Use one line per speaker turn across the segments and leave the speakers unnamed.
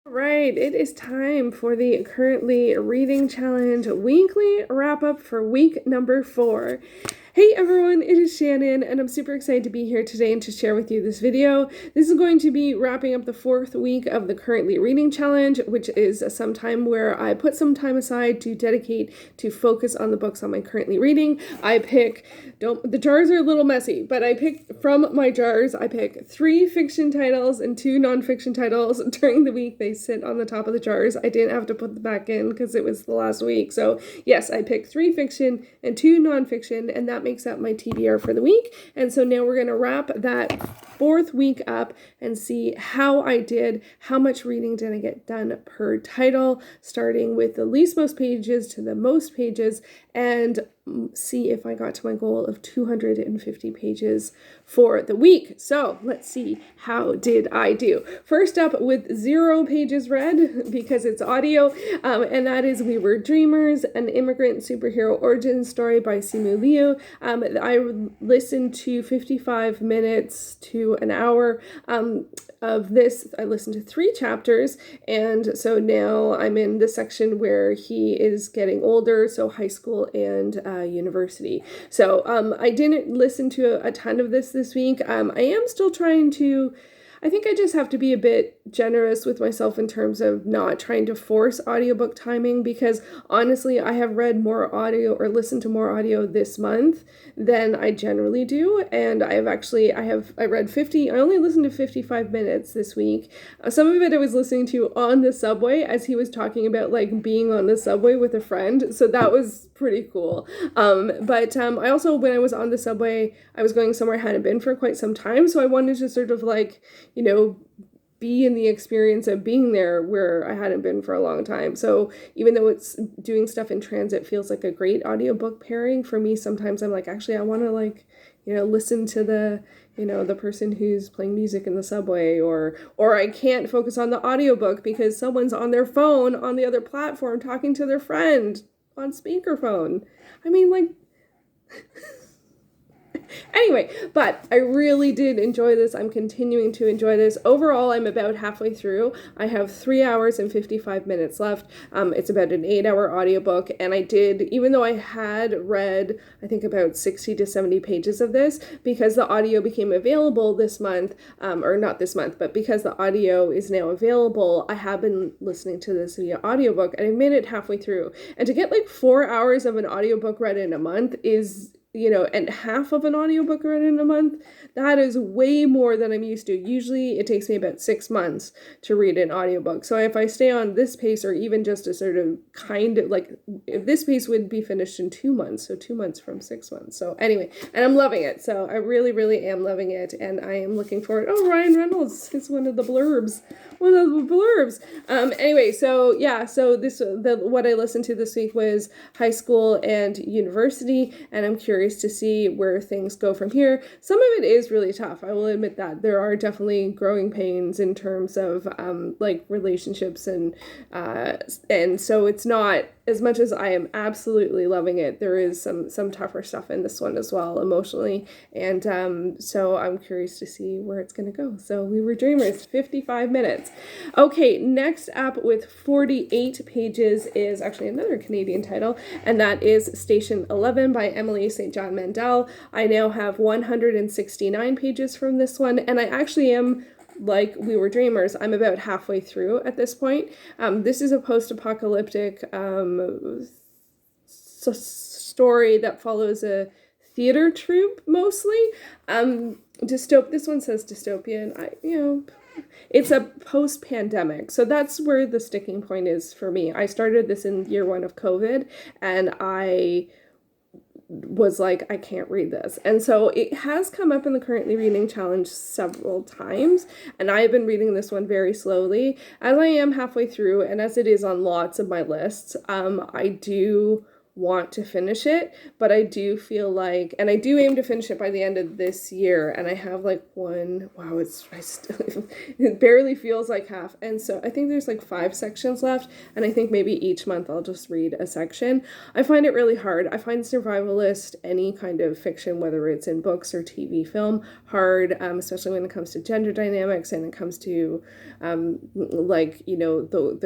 Right, it is time for the currently reading challenge weekly wrap up for week number 4. Hey everyone, it is Shannon, and I'm super excited to be here today and to share with you this video. This is going to be wrapping up the 4th week of the currently reading challenge, which is some time where I put some time aside to dedicate to focus on the books I'm currently reading. The jars are a little messy, but I pick from my jars, I pick 3 fiction titles and 2 nonfiction titles during the week. They sit on the top of the jars. I didn't have to put them back in because it was the last week. So yes, I picked 3 fiction and 2 nonfiction, and that makes up my TBR for the week. And so now we're going to wrap that 4th week up and see how I did, how much reading did I get done per title, starting with the least most pages to the most pages, and see if I got to my goal of 250 pages for the week. So let's see, how did I do? First up, with 0 pages read, because it's audio, and that is We Were Dreamers, an immigrant superhero origin story by Simu Liu. I listened to 55 minutes to an hour of this. I listened to 3 chapters, and so now I'm in the section where he is getting older, so high school and university. So I didn't listen to a ton of this week. I am still trying to, I think I just have to be a bit generous with myself in terms of not trying to force audiobook timing, because honestly, I have read more audio or listened to more audio this month than I generally do. And I only listened to 55 minutes this week. Some of it I was listening to on the subway as he was talking about like being on the subway with a friend. So that was pretty cool. But I also, when I was on the subway, I was going somewhere I hadn't been for quite some time. So I wanted to sort of like, be in the experience of being there where I hadn't been for a long time. So even though it's doing stuff in transit feels like a great audiobook pairing for me, sometimes I'm like, actually, I want to listen to the person who's playing music in the subway, or I can't focus on the audiobook because someone's on their phone on the other platform talking to their friend on speakerphone. I mean, like, anyway, but I really did enjoy this. I'm continuing to enjoy this. Overall, I'm about halfway through. I have 3 hours and 55 minutes left. It's about an 8-hour audiobook, and I did, even though I had read, I think about 60 to 70 pages of this, because the audio became available this month, or not this month, but because the audio is now available, I have been listening to this via audiobook, and I made it halfway through. And to get like 4 hours of an audiobook read in a month is, and half of an audiobook read in a month, that is way more than I'm used to. Usually it takes me about 6 months to read an audiobook. So if I stay on this pace, or even just a sort of kind of like, if this pace would be finished in 2 months, so 2 months from 6 months. So anyway, and I'm loving it. So I really, really am loving it. And I am looking forward. Oh, Ryan Reynolds is one of the blurbs. Anyway, so yeah, so what I listened to this week was high school and university, and I'm curious to see where things go from here. Some of it is really tough. I will admit that there are definitely growing pains in terms of like relationships, and so it's not as much as I am absolutely loving it. There is some tougher stuff in this one as well, emotionally, and so I'm curious to see where it's going to go. So We Were Dreamers, 55 minutes. Okay, next up with 48 pages is actually another Canadian title, and that is Station 11 by Emily St. John Mandel. I now have 169 pages from this one, and I actually am, like We Were Dreamers, I'm about halfway through at this point. This is a post-apocalyptic story that follows a theater troupe, mostly. This one says dystopian. It's a post-pandemic, so that's where the sticking point is for me. I started this in year 1 of COVID, and I was like, I can't read this. And so it has come up in the currently reading challenge several times, and I have been reading this one very slowly. As I am halfway through, and as it is on lots of my lists, I do want to finish it, but I do feel like, and I do aim to finish it by the end of this year, and I have like I still, it barely feels like half, and so I think there's like 5 sections left, and I think maybe each month I'll just read a section. I find it really hard. I find survivalist, any kind of fiction, whether it's in books or TV film, hard, especially when it comes to gender dynamics, and it comes to the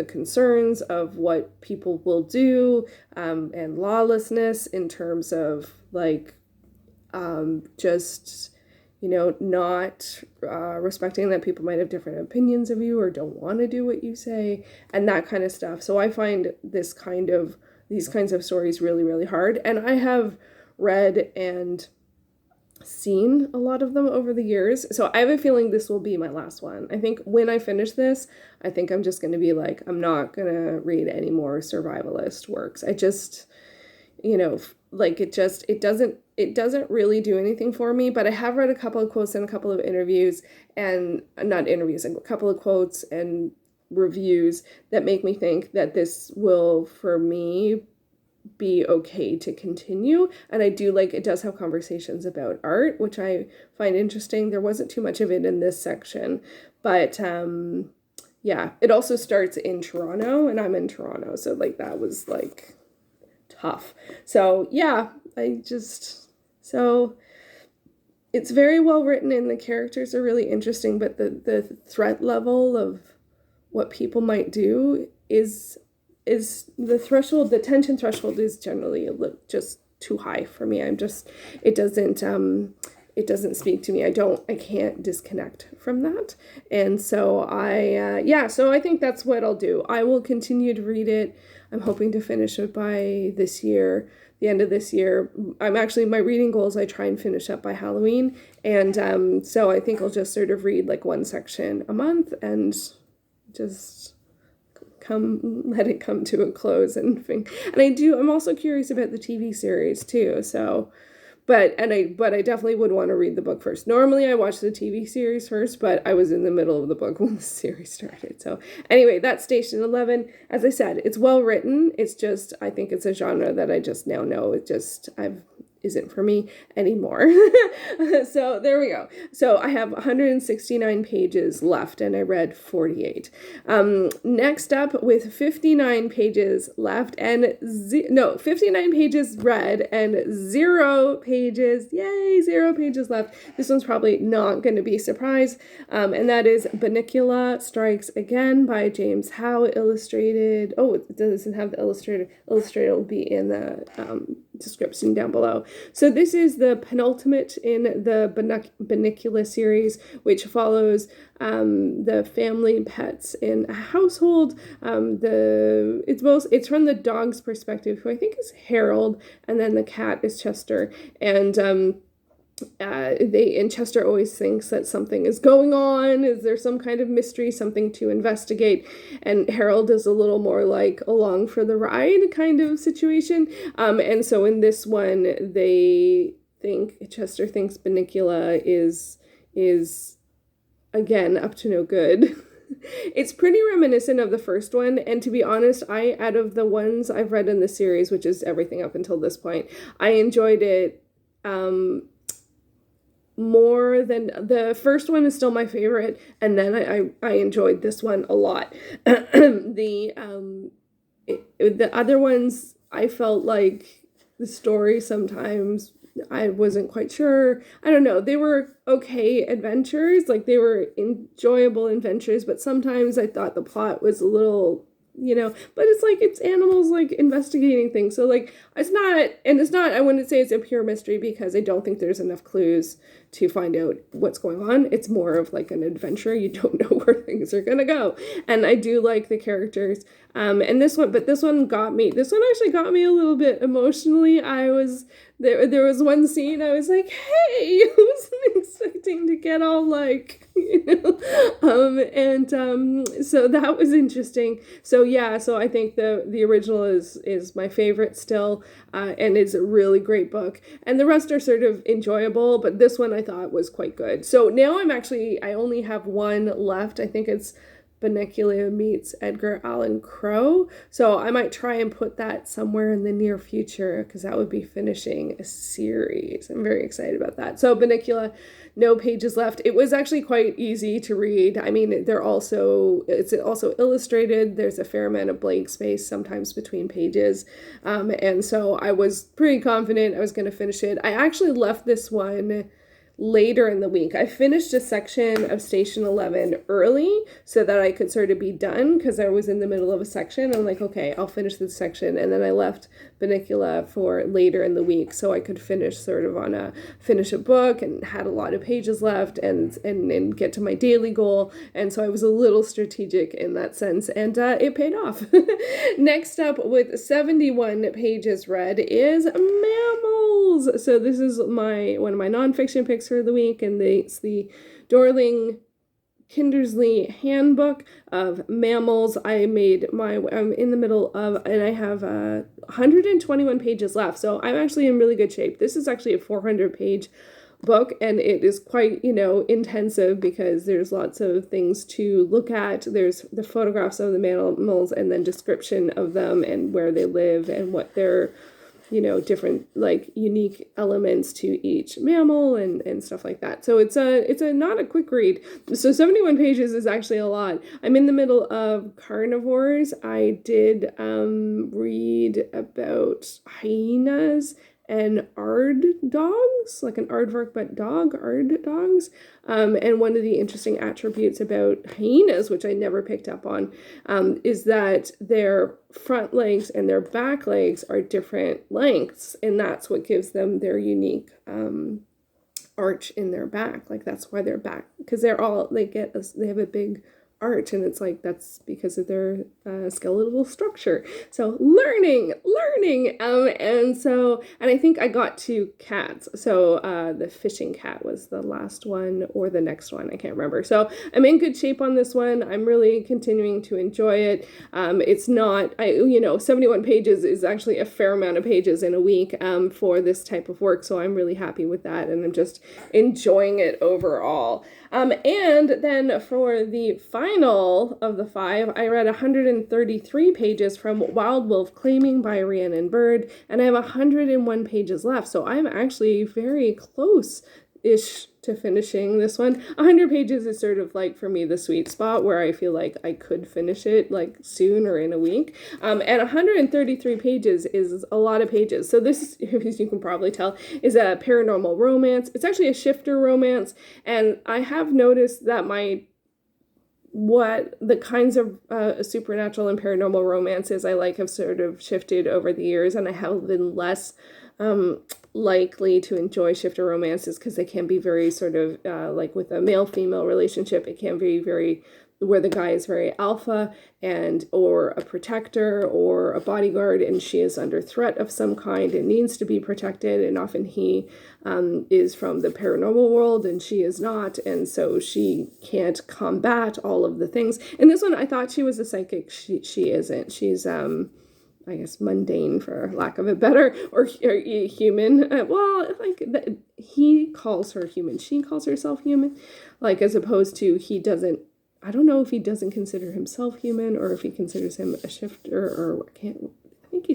concerns of what people will do, and lawlessness in terms of just not respecting that people might have different opinions of you or don't want to do what you say, and that kind of stuff. So I find these kinds of stories really, really hard, and I have read and seen a lot of them over the years, so I have a feeling this will be my last one. I think when I finish this, I think I'm just going to be like, I'm not going to read any more survivalist works. I just, it doesn't really do anything for me, but I have read a couple of quotes and a couple of interviews, and not interviews, a couple of quotes and reviews that make me think that this will, for me, be okay to continue. And I do like, it does have conversations about art, which I find interesting. There wasn't too much of it in this section, but it also starts in Toronto, and I'm in Toronto, so that was tough. So it's very well written, and the characters are really interesting, but the threat level of what people might do is the tension threshold is generally just too high for me. It doesn't speak to me. I can't disconnect from that. And so I think that's what I'll do. I will continue to read it. I'm hoping to finish it by this year, the end of this year. My reading goal is I try and finish up by Halloween. And so I think I'll just sort of read one section a month and just let it come to a close. And I'm also curious about the TV series too. So, but I definitely would want to read the book first. Normally I watch the TV series first, but I was in the middle of the book when the series started. So anyway, that's Station 11. As I said, it's well written. It's just, I think it's a genre that I just now know isn't for me anymore. So there we go. So I have 169 pages left, and I read 48. Next up, with 59 pages left and 59 pages read and 0 pages, yay, 0 pages left. This one's probably not going to be a surprise. And that is Bunnicula Strikes Again by James Howe, illustrated. Oh, it doesn't have the illustrator. Illustrator will be in the description down below. So this is the penultimate in the Bunnicula series, which follows the family pets in a household. It's from the dog's perspective, who I think is Harold, and then the cat is Chester, and Chester always thinks that something is going on. Is there some kind of mystery, something to investigate? And Harold is a little more along for the ride kind of situation. And so in this one, Chester thinks Bunnicula is again up to no good. It's pretty reminiscent of the first one, and to be honest, out of the ones I've read in the series, which is everything up until this point, I enjoyed it more than the first one. Is still my favorite, and then I enjoyed this one a lot. The other ones, I felt like the story sometimes I wasn't quite sure. I don't know. They were okay adventures, they were enjoyable adventures, but sometimes I thought the plot was a little, but it's animals investigating things. So it's not, I wouldn't say it's a pure mystery, because I don't think there's enough clues to find out what's going on. It's more of an adventure. You don't know where things are going to go. And I do like the characters. And this one actually got me a little bit emotionally. There was one scene I was like, hey, I wasn't expecting to get all so that was interesting. So I think the original is my favorite still, and is a really great book. And the rest are sort of enjoyable, but this one I thought was quite good. So now I only have one left. I think it's Bunnicula meets Edgar Allan Poe. So I might try and put that somewhere in the near future because that would be finishing a series. I'm very excited about that. So Bunnicula, no pages left. It was actually quite easy to read. I mean, it's also illustrated. There's a fair amount of blank space sometimes between pages. And so I was pretty confident I was going to finish it. I actually left this one later in the week. I finished a section of Station 11 early so that I could sort of be done because I was in the middle of a section. I'm like, okay, I'll finish this section. And then I left Bunnicula for later in the week so I could finish a book and had a lot of pages left and get to my daily goal. And so I was a little strategic in that sense, and it paid off. Next up, with 71 pages read, is mammals. So this is one of my nonfiction picks for the week, and it's the Dorling Kindersley Handbook of Mammals. I'm in the middle of, and I have 121 pages left, so I'm actually in really good shape. This is actually a 400-page book, and it is quite, intensive because there's lots of things to look at. There's the photographs of the mammals and then description of them and where they live and what their different unique elements to each mammal and stuff like that. So it's a not a quick read. So 71 pages is actually a lot. I'm in the middle of carnivores. I did read about hyenas and aard dogs, like an aardvark but dog, aard dogs. And one of the interesting attributes about hyenas, which I never picked up on, is that their front legs and their back legs are different lengths, and that's what gives them their unique arch in their back. Like that's why they're back, because they have a big arch, and it's like that's because of their skeletal structure. So learning, and I think I got to cats. So the fishing cat was the last one or the next one, I can't remember. So I'm in good shape on this one. I'm really continuing to enjoy it. It's not 71 pages is actually a fair amount of pages in a week for this type of work, so I'm really happy with that, and I'm just enjoying it overall. And then for the final of the 5, I read 133 pages from Wild Wolf Claiming by Rhiannon Bird, and I have 101 pages left, so I'm actually very close-ish to finishing this one. 100 pages is sort of like, for me, the sweet spot where I feel like I could finish it like soon or in a week. And 133 pages is a lot of pages. So this, as you can probably tell, is a paranormal romance. It's actually a shifter romance, and I have noticed that what the kinds of supernatural and paranormal romances I like have sort of shifted over the years, and I have been less likely to enjoy shifter romances because they can be very sort of like with a male-female relationship, it can be very where the guy is very alpha or a protector or a bodyguard, and she is under threat of some kind and needs to be protected, and often he is from the paranormal world and she is not, and so she can't combat all of the things. In this one, I thought she was a psychic. She isn't. She's I guess mundane, for lack of a better, or human. He calls her human. She calls herself human, like, as opposed to he doesn't. I don't know if he doesn't consider himself human or if he considers him a shifter, or I think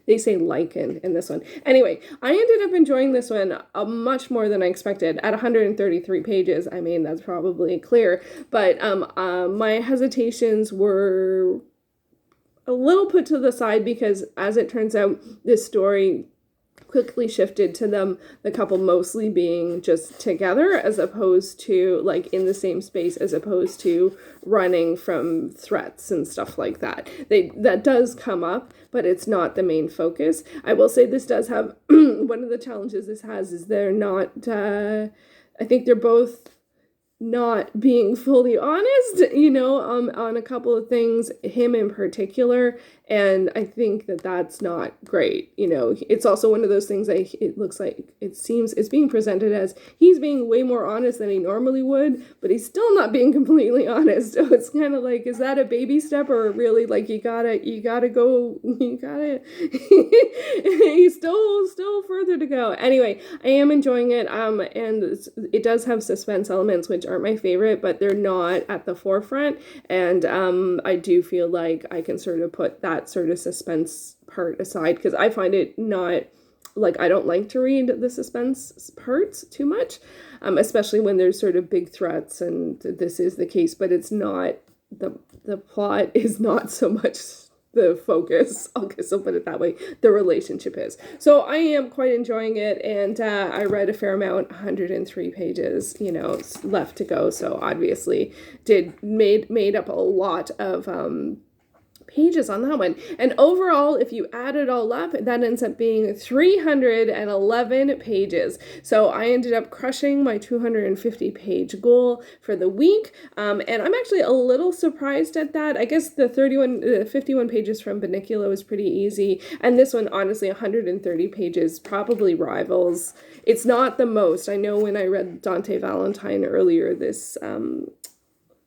they say lichen in this one. Anyway, I ended up enjoying this one much more than I expected. At 133 pages, I mean, that's probably clear, but my hesitations were a little put to the side because, as it turns out, this story quickly shifted to the couple mostly being just together, as opposed to like in the same space, as opposed to running from threats and stuff like that. That does come up, but it's not the main focus. I will say this does have one of the challenges this has is they're not I think they're both not being fully honest, on a couple of things, him in particular, and I think that that's not great. It's also one of those things it seems it's being presented as he's being way more honest than he normally would, but he's still not being completely honest. So it's kind of like, is that a baby step, or really like he's still further to go. Anyway, I am enjoying it, and it does have suspense elements, which aren't my favorite, but they're not at the forefront. And I do feel like I can sort of put that sort of suspense part aside, because I find it not, like, I don't like to read the suspense parts too much, especially when there's sort of big threats, and this is the case, but it's not, the plot is not so much the focus. I guess I'll put it that way. The relationship is. So I am quite enjoying it, and I read a fair amount, 103 pages, left to go. So obviously made up a lot of pages on that one. And overall, if you add it all up, that ends up being 311 pages. So I ended up crushing my 250 page goal for the week. And I'm actually a little surprised at that. I guess the 51 pages from Bunnicula was pretty easy. And this one, honestly, 130 pages probably rivals. It's not the most. I know when I read Dante Valentine earlier this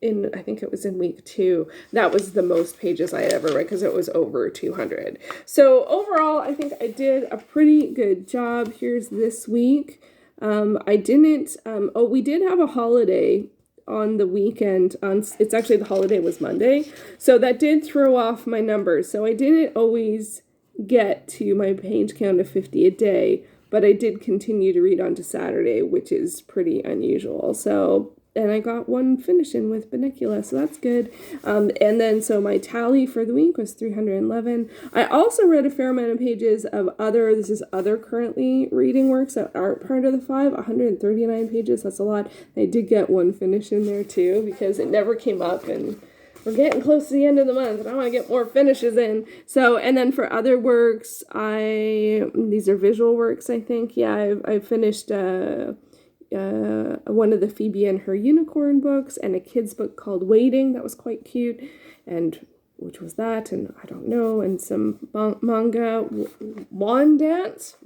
I think it was in week 2, that was the most pages I had ever read, because it was over 200. So overall, I think I did a pretty good job. Here's this week. We did have a holiday on the weekend. It's actually, the holiday was Monday. So that did throw off my numbers. So I didn't always get to my page count of 50 a day, but I did continue to read on to Saturday, which is pretty unusual. And I got one finish in with Bunnicula, so that's good. And then, so my tally for the week was 311. I also read a fair amount of pages of other currently reading works that aren't part of the 139 pages. That's a lot. I did get one finish in there too, because it never came up, and we're getting close to the end of the month, and I want to get more finishes in. So, and then for other works, these are visual works, I think. Yeah, I finished one of the Phoebe and Her Unicorn books, and a kid's book called Waiting that was quite cute, and which was that, and I don't know, and some manga, Wand Dance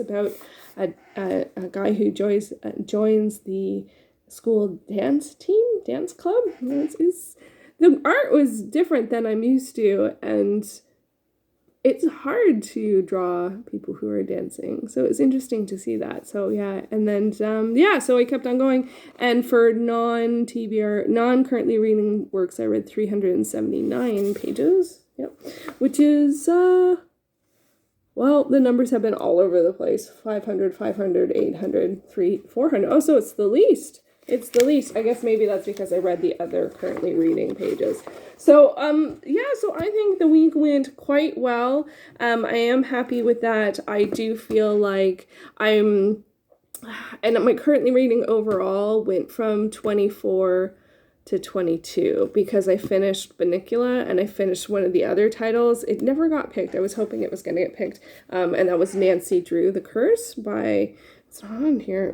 about a guy who joins the school dance club. The art was different than I'm used to, and it's hard to draw people who are dancing. So it's interesting to see that. So yeah. And then, so I kept on going. And for non-currently reading works, I read 379 pages. Yep. Which is, the numbers have been all over the place. 500, 500, 800, 400. Oh, so it's the least. It's the least. I guess maybe that's because I read the other currently reading pages. So, so I think the week went quite well. I am happy with that. I do feel like and my currently reading overall went from 24 to 22, because I finished Bunnicula and I finished one of the other titles. It never got picked. I was hoping it was going to get picked. And that was Nancy Drew, The Curse by, it's not on here,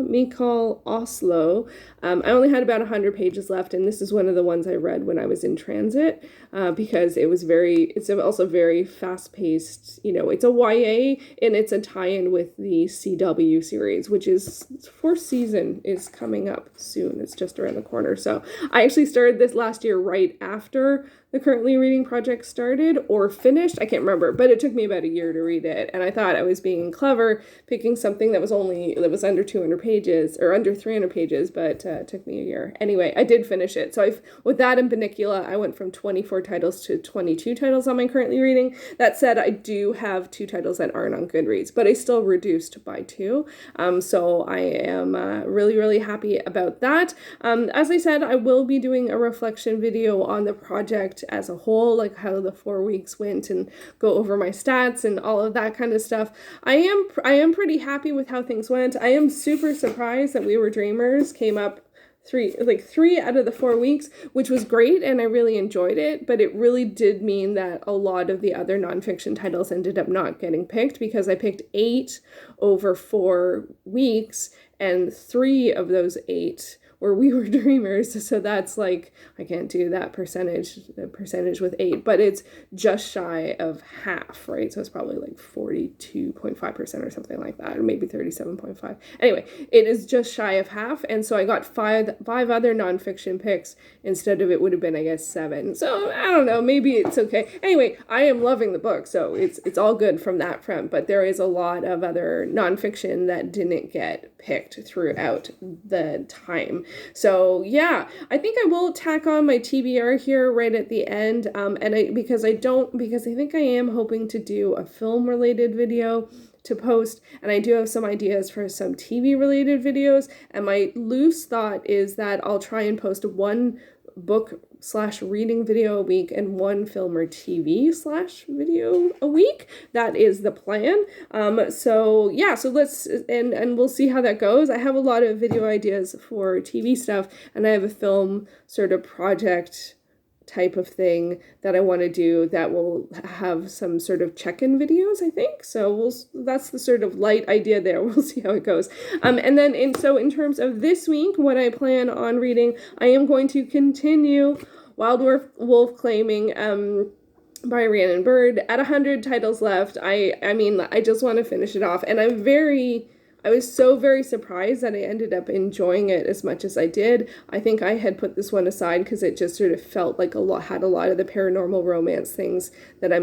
Mikal Oslo. I only had about 100 pages left, and this is one of the ones I read when I was in transit, because it's also very fast-paced. It's a YA, and it's a tie-in with the CW series, which is, 4th season is coming up soon. It's just around the corner. So I actually started this last year right after the currently reading project started, or finished. I can't remember, but it took me about a year to read it. And I thought I was being clever, picking something that was under 200 pages, or under 300 pages, but it took me a year. Anyway, I did finish it. So with that and Bunnicula, I went from 24 titles to 22 titles on my currently reading. That said, I do have 2 titles that aren't on Goodreads, but I still reduced by 2. So I am really, really happy about that. As I said, I will be doing a reflection video on the project as a whole, like how the 4 weeks went, and go over my stats and all of that kind of stuff. I am pretty happy with how things went. I am super surprised that We Were Dreamers came up 3 out of the 4 weeks, which was great, and I really enjoyed it, but it really did mean that a lot of the other nonfiction titles ended up not getting picked, because I picked 8 over 4 weeks, and 3 of those 8 or We Were Dreamers. So that's like, I can't do that percentage with 8, but it's just shy of half, right? So it's probably like 42.5% or something like that, or maybe 37.5. Anyway, it is just shy of half. And so I got five other nonfiction picks instead of, it would have been, I guess, 7. So I don't know, maybe it's okay. Anyway, I am loving the book, so it's all good from that front, but there is a lot of other nonfiction that didn't get picked throughout the time. So yeah, I think I will tack on my TBR here right at the end, because I think I am hoping to do a film related video to post, and I do have some ideas for some TV related videos, and my loose thought is that I'll try and post one book/reading video a week and one film or TV/video a week. That is the plan. So let's, and we'll see how that goes. I have a lot of video ideas for TV stuff, and I have a film sort of project type of thing that I want to do that will have some sort of check-in videos, I think. So that's the sort of light idea there. We'll see how it goes. And then in terms of this week, what I plan on reading, I am going to continue Wild Wolf Claiming by Rhiannon Bird at 100 titles left. I just want to finish it off, and I was so very surprised that I ended up enjoying it as much as I did. I think I had put this one aside because it just sort of felt like had a lot of the paranormal romance things that I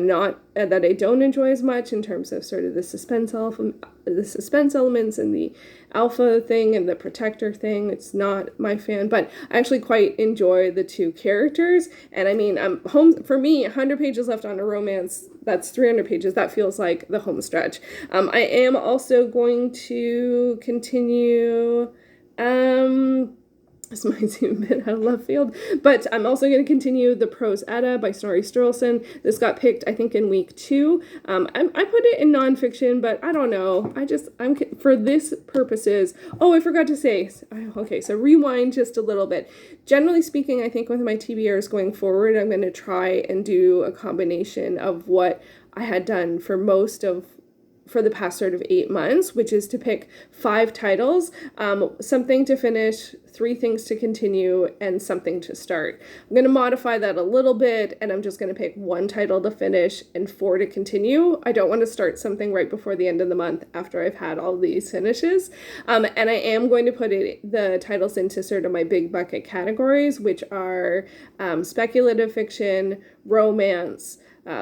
don't enjoy as much, in terms of sort of the suspense elements and the alpha thing and the protector thing. It's not my fan, but I actually quite enjoy the two characters. And I mean, for me, 100 pages left on a romance, that's 300 pages. That feels like the home stretch. I am also going to continue, this might seem a bit out of left field, but I'm also going to continue The Prose Edda by Snorri Sturluson. This got picked, I think, in week 2. I put it in nonfiction, but I don't know. I'm for this purposes. Oh, I forgot to say. Okay, so rewind just a little bit. Generally speaking, I think with my TBRs going forward, I'm going to try and do a combination of what I had done for the past sort of 8 months, which is to pick 5 titles, something to finish, 3 things to continue, and something to start. I'm going to modify that a little bit, and I'm just going to pick 1 title to finish and 4 to continue. I don't want to start something right before the end of the month after I've had all these finishes. And I am going to put the titles into sort of my big bucket categories, which are speculative fiction, romance,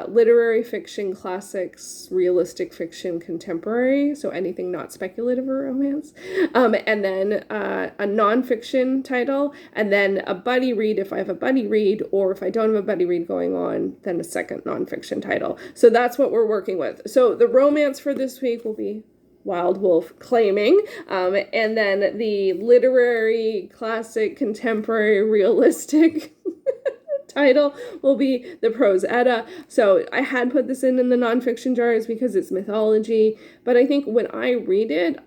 literary fiction, classics, realistic fiction, contemporary, so anything not speculative or romance, and then a nonfiction title, and then a buddy read if I have a buddy read, or if I don't have a buddy read going on, then a second nonfiction title. So that's what we're working with. So the romance for this week will be Wild Wolf Claiming, and then the literary, classic, contemporary, realistic title will be The Prose Edda. So I had put this in the nonfiction jars because it's mythology, but I think when I read it,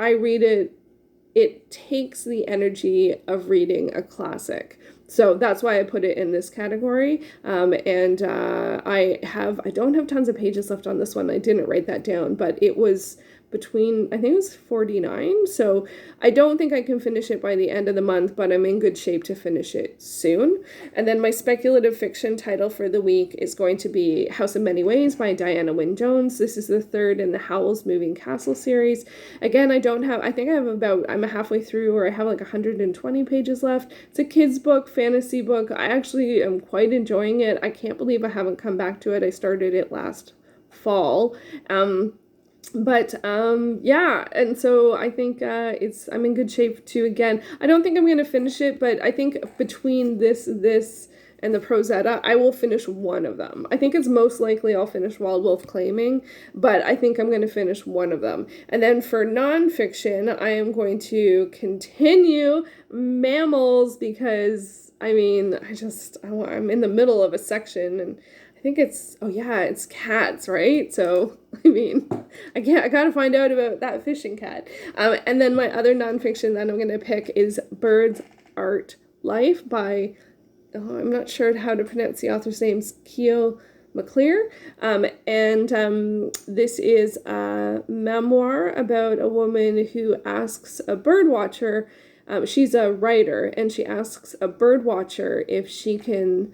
it takes the energy of reading a classic. So that's why I put it in this category. And I don't have tons of pages left on this one. I didn't write that down, but it was between, I think it was 49. So I don't think I can finish it by the end of the month, but I'm in good shape to finish it soon. And then my speculative fiction title for the week is going to be House of Many Ways by Diana Wynne Jones. This is the 3rd in the Howl's Moving Castle series. Again, I'm halfway through, or I have like 120 pages left. It's a kid's book, fantasy book. I actually am quite enjoying it. I can't believe I haven't come back to it. I started it last fall. And so I think I'm in good shape too. Again, I don't think I'm going to finish it, but I think between this and the Prose Edda, I will finish one of them. I think it's most likely I'll finish Wild Wolf Claiming, but I think I'm going to finish one of them. And then for nonfiction, I am going to continue Mammals, because I'm in the middle of a section, and I think it's cats, right? So, I gotta find out about that fishing cat. And then my other nonfiction that I'm gonna pick is Bird's Art Life by, I'm not sure how to pronounce the author's name, Keo McClear. This is a memoir about a woman who asks a bird watcher she's a writer, and she asks a bird watcher if she can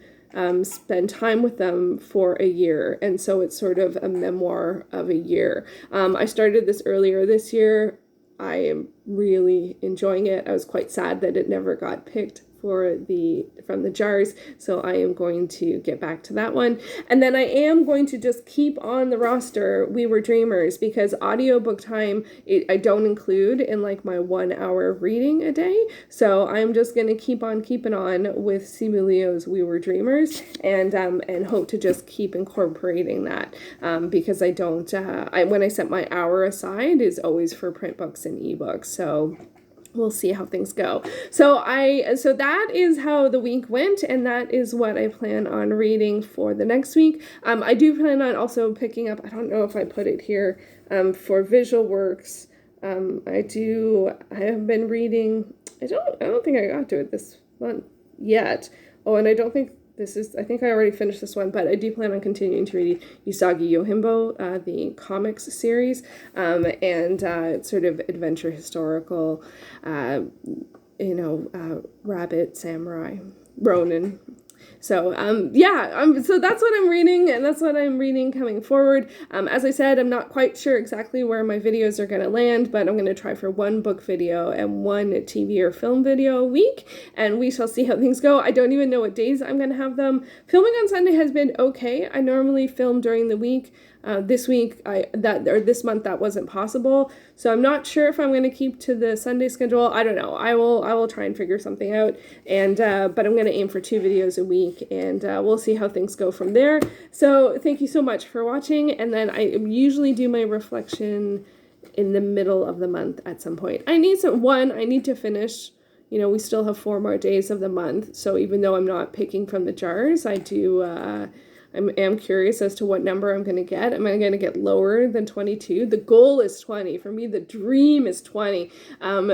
spend time with them for a year. And so it's sort of a memoir of a year. I started this earlier this year. I am really enjoying it. I was quite sad that it never got picked from the jars, so I am going to get back to that one. And then I am going to just keep on the roster We Were Dreamers, because audiobook time I don't include in like my 1 hour reading a day. So I'm just going to keep on keeping on with Simu Liu's We Were Dreamers, and hope to just keep incorporating that, because I don't when I set my hour aside is always for print books and ebooks. So we'll see how things go. So that is how the week went, and that is what I plan on reading for the next week. I do plan on also picking up, I don't know if I put it here, for visual works. I have been reading, I don't think I got to it this month yet. Oh, and I don't think I think I already finished this one, but I do plan on continuing to read Usagi Yojimbo, the comics series, and it's sort of adventure historical, rabbit samurai, Ronin. So, so that's what I'm reading, and that's what I'm reading coming forward. As I said, I'm not quite sure exactly where my videos are going to land, but I'm going to try for one book video and one TV or film video a week, and we shall see how things go. I don't even know what days I'm going to have them. Filming on Sunday has been okay. I normally film during the week. This month that wasn't possible, so I'm not sure if I'm going to keep to the Sunday schedule. I don't know. I will try and figure something out, and but I'm going to aim for 2 videos a week, and we'll see how things go from there. So thank you so much for watching, and then I usually do my reflection in the middle of the month at some point. I need to finish. We still have 4 more days of the month, so even though I'm not picking from the jars, I do. I am curious as to what number I'm going to get. Am I going to get lower than 22? The goal is 20. For me, the dream is 20. At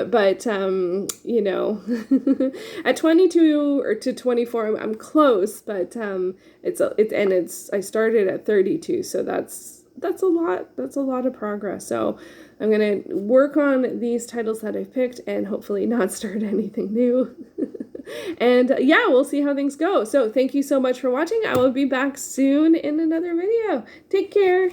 22 or to 24, I'm close, but I started at 32, so that's a lot. That's a lot of progress. So I'm going to work on these titles that I've picked and hopefully not start anything new. And we'll see how things go. So thank you so much for watching. I will be back soon in another video. Take care.